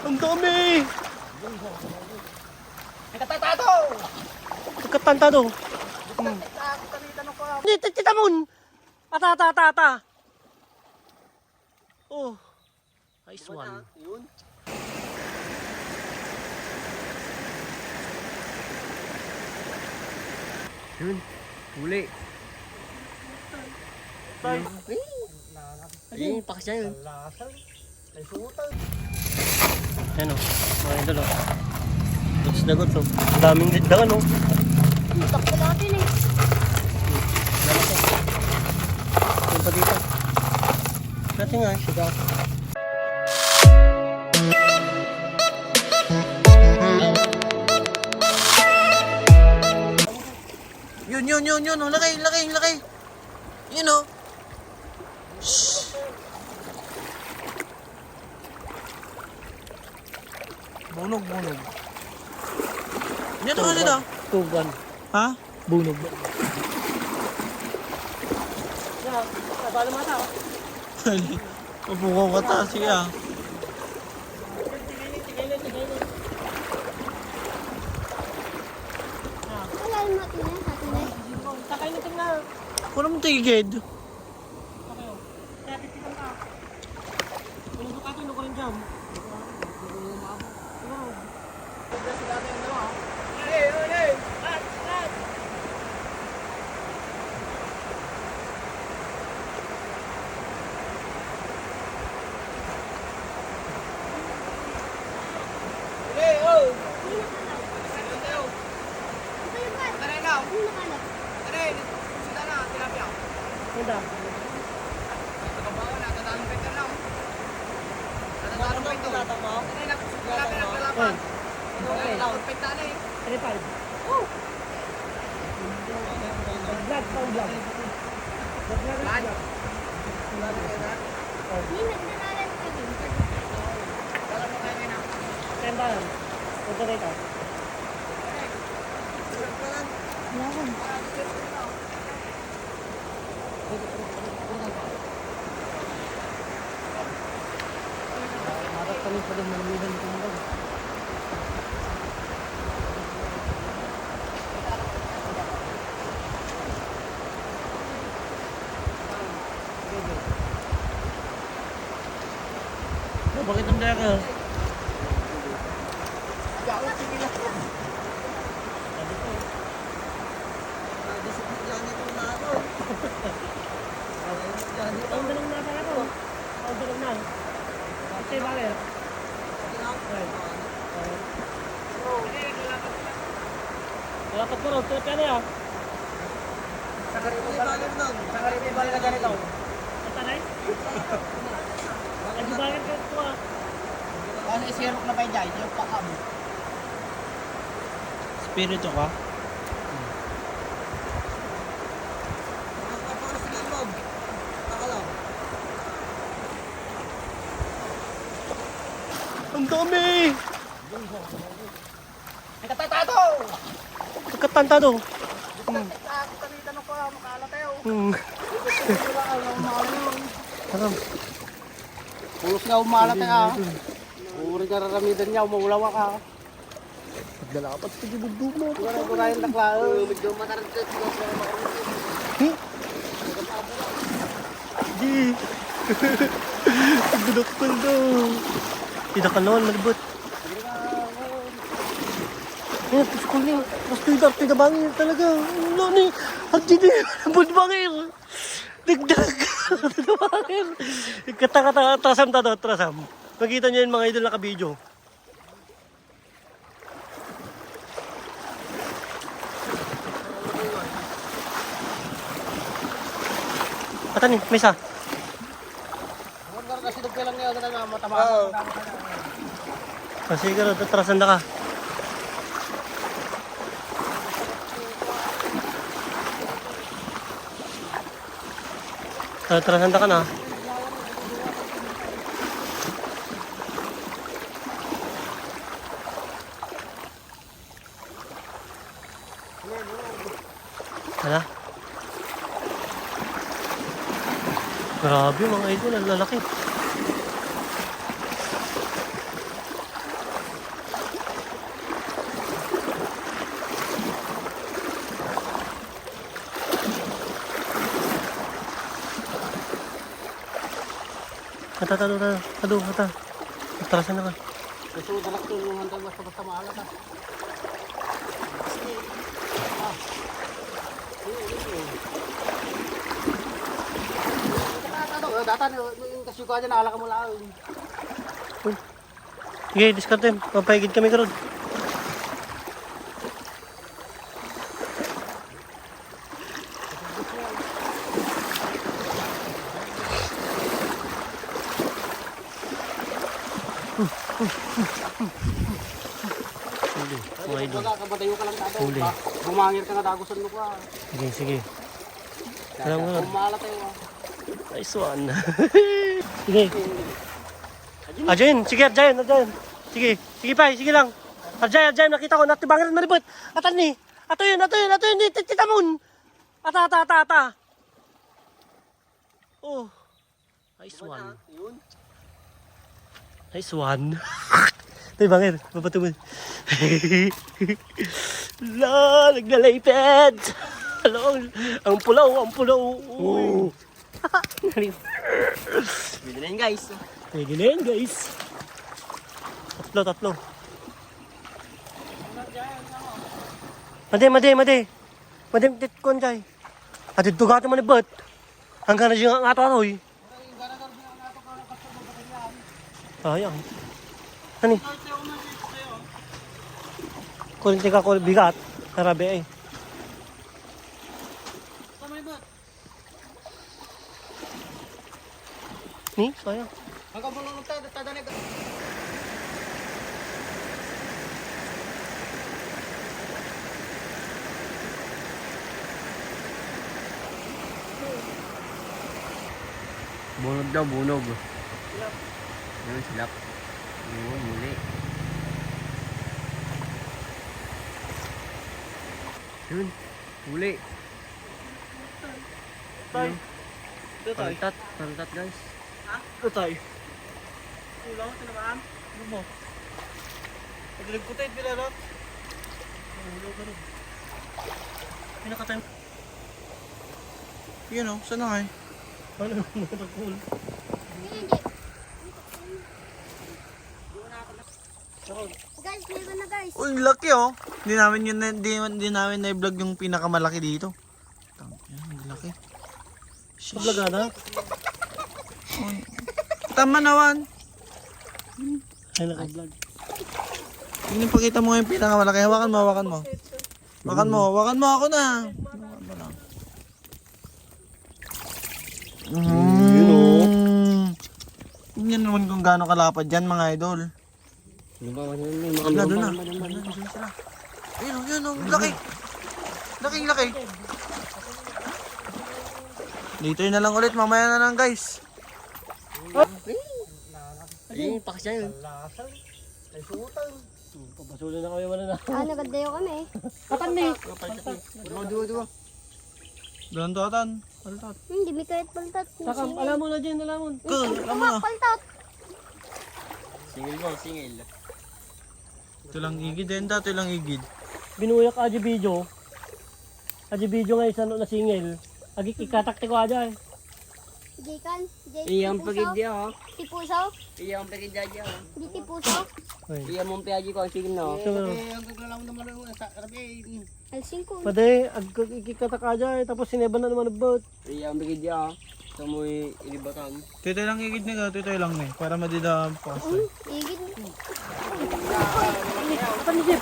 Ang dami! Nagkatatato! Nagkatantado. Hindi, titamon! Patatata! Oh, nice one. Yun. Yun, huli. Ayun, pakas niya yun. Ay, sutan. Ayan o, mga idol o. Guts na guts o. Daming dagan o. Takbo natin eh. Lalaki. Yung pa dito. Natin nga, sigaw. Yun. Oh, laki. Yun o. Shhh. Bunog. Yan o, dito. Tugan. Ha? Bunog. Yan, bala mata o. Pabukong ka ta, sige ah. Wala yung natin yan, natin eh. Sakay na tingnan. Kung naman tigid. Hindi, nagdalalan ka din. Bakit ang daya ka? Ang dalang na pala ko. Ang dalang na. Kasi bakit? Walapat ko rin. Tulad ka na yan. Sakarito balik na ganito. Matanay? Ay, bakit ka ito ah? Kasi isirok na pa dyan, yung pakam. Spirito ka? Ang dami! Nagkatatato! Nagkatantado. Tanong ko, makalatayo. Sarap. Pulos nga umalat ka. Uri ka raramidan niya, umulawa ka. Pagdalapat sa gibugdug mo. Kura yung nakla. Medyo mataragtas. Di. Pagdudukol daw. Tidak ka naman, malibot. Yan, puskol niya. Mas tigabangin talaga. Ano ni? Hagdi na yun. Budbangin. Dagdag. Tigabangin. Kata-kata. Trasam. Makita niyo yung mga idol na ka-video. Atan ni, mesa. Kasi dugay lang ngayon na matama. Kasi ka, tatrasan na ka. Tatrasan na ka na. Hala. Grabe mga idol, ang lalaki. Ata. Atrasan na ka. Kasi dalak tulungan tayo basta maalat ha. Data yung kasyuka dyan, nakala ka mo lang. Sige, discard time. Papahigid kami karon. Huli, mga idol. Kabatayo ka lang tayo. Huli. Bumangir ka nga, dagusan mo ka. Sige. Alam mo na. Kumalat tayo. Nice one. Sige. Arjen, sige Arjen. Sige pa, sige lang. Arjen, nakita ko, natibangin na maribot. Atan ni. Ato yun, titamon. Ata. Oh. Nice one. Nice one. Ito bangin, babato mo. La, naglalayped. Ang pulaw. Uy. Bili na yun guys. Pwede na yan, guys. Tatlo. Made. Madem, titkon jay. At ito gato man ibat. Hanggang na siya ang ato-atoy. Ayang. Ano? Kulinti ka ko bigat. Narabi eh. Ni, sayang. Hanggang mo lang tadanig. Bunog daw, bunog. Yun, silap. Yun, muli. Yun, muli. Pantat guys. Ito tayo. Ulang, tinamaan. Ano mo? Paglag ko tayo, bilalot. Ulo ka rin. Pinakatay mo. Yun o, saan na kayo? Ano mo nagkul? Guys, meron na guys. Uy, laki oh. Hindi namin na-vlog yung pinakamalaki dito. Ang laki. Pablaga na? Tama naman. Ay, naka-vlog. Tingnan, pakita mo yung pinakamalaki. Hawakan mo. Hawakan mo ako na. Tingnan naman kung gaano kalapad yan mga idol. Doon na. Yun, laki. Laki. Dito na lang ulit, mamaya na lang guys. Ayun, pakas yan. Ay, suutang. Pabasulo na kami, wala na. Nagadayo kami. Katan ni. Dua. Doon totan. Hindi may kahit paltat. Sakam, alam mo na dyan, alam mo. Paltat. Singil. Ito lang igid din, ito lang igid. Binuyak Aji Video. Aji Video ngayon sa na singil. Agi ikatakti ko aja eh. Jikan. Iyang pagidya ha. Tipuso. Iyang pagidya dya ha. Di tipuso. Iyang mong piyaji ko ang sigil na. Ang gaglalang naman sa karami. Alsing ko. Pwede, ikikatak aja eh. Tapos sineban na naman ang boat. Iyang pagidya ha. Sa mo ilibatan. Ito lang igid na ito lang eh. Para madida pa. Igid. Katan ni Jeep.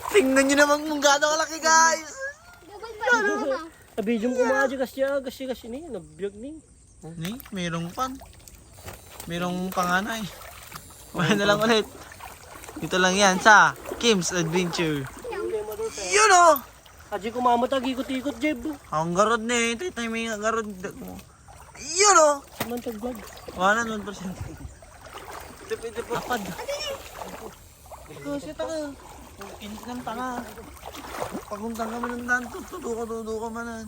Tingnan nyo naman kung gaano kalaki guys. Double pa na. Sa video mo kumaja kasi ni. Nabiyag ni. Ni, mayroong pan. Mayroong panganay. Wala na lang ulit. Dito lang yan sa Kim's Adventure. Yun o! Aji kumamot ikot-ikot Jeb. Ang garod na eh. Ito yung may garod. Yun o! Mantag vlog. 100%. Apad. Kasi taka. Kinis ng tanga. Paguntang kami ng daan. Tutuka manan.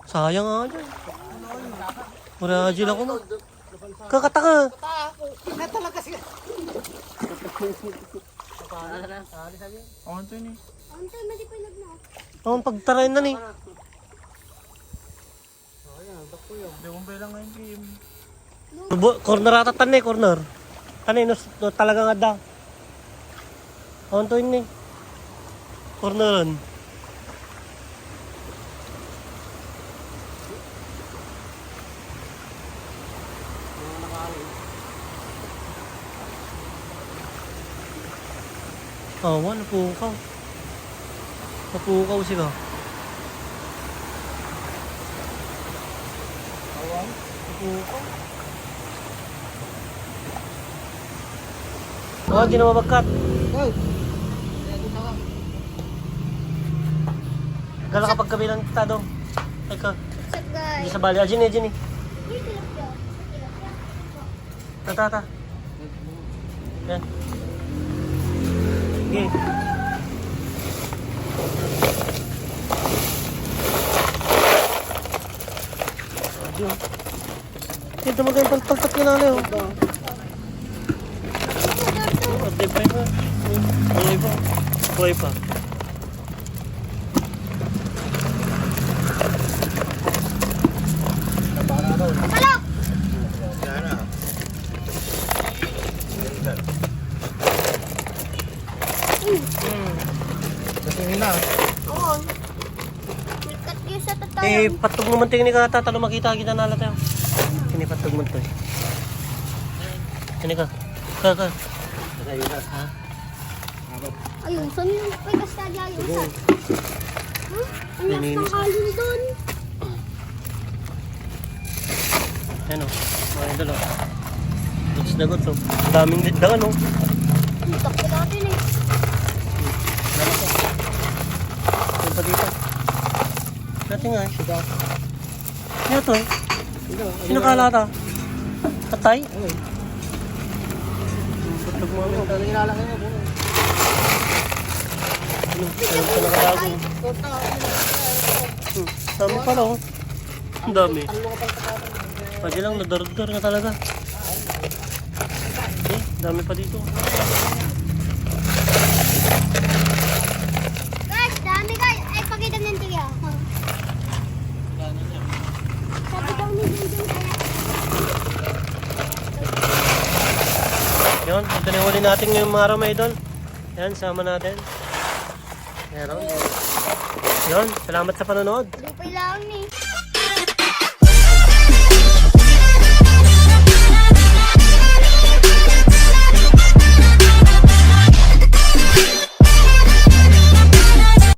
Sayang nga dyan. Mura Aji lang ko mo. Kakataka. Oh, ito yun eh. Ang tayo, malipalag na. Ang pagtarayin na ni. Hindi kong belang ngayon, Kim. Corner ata tanay, corner. Tanay, no talagang ada. Ang to yun eh. Corneran. Oh, wala napukaw. Napukaw siya. Napukaw. Oh, di na mabagkat. Gala kapag kabilang kita daw. Ay ka, What's up, guys? di sa bali. Ajin eh, Ajin eh. Uy, tilapia. Tilapia. Tata. Yan. Sige. Adiyo. Ito magandang palpaltak yun na oh. Di pa iba. Buhay pa. Buhay pa. Palok! Oo. Sikat kayo sa Eh, tatayan. patog naman tingin ni kata. Talo makita kita na tayo. Kini patog mo to eh. Kini ka. Ka. Ha? Ayun, saan yung pegas ka dyan? Saan? Huh? Ang lakas Nininis ng kalon doon. Ayan o. Mga idol o. Goods na goods o. Daming dangan o. Takpo natin eh. Yan pa dito. Natin nga eh. Ano to eh? Sino kala ata? Patay? Patog mo ano. Ano ka nakadago? Dami pala oh. Ang dami. Pwede lang, nadardar na talaga. Eh, dami pa dito. Guys, dami guys. Ay, pakita ng tiya. Sabi daw ni Jinjin kaya. Yun, ito na yung huli natin ngayong mga ramay doon. Yan, sama natin. Meron. Yun, salamat sa panonood. Lupay lang ni.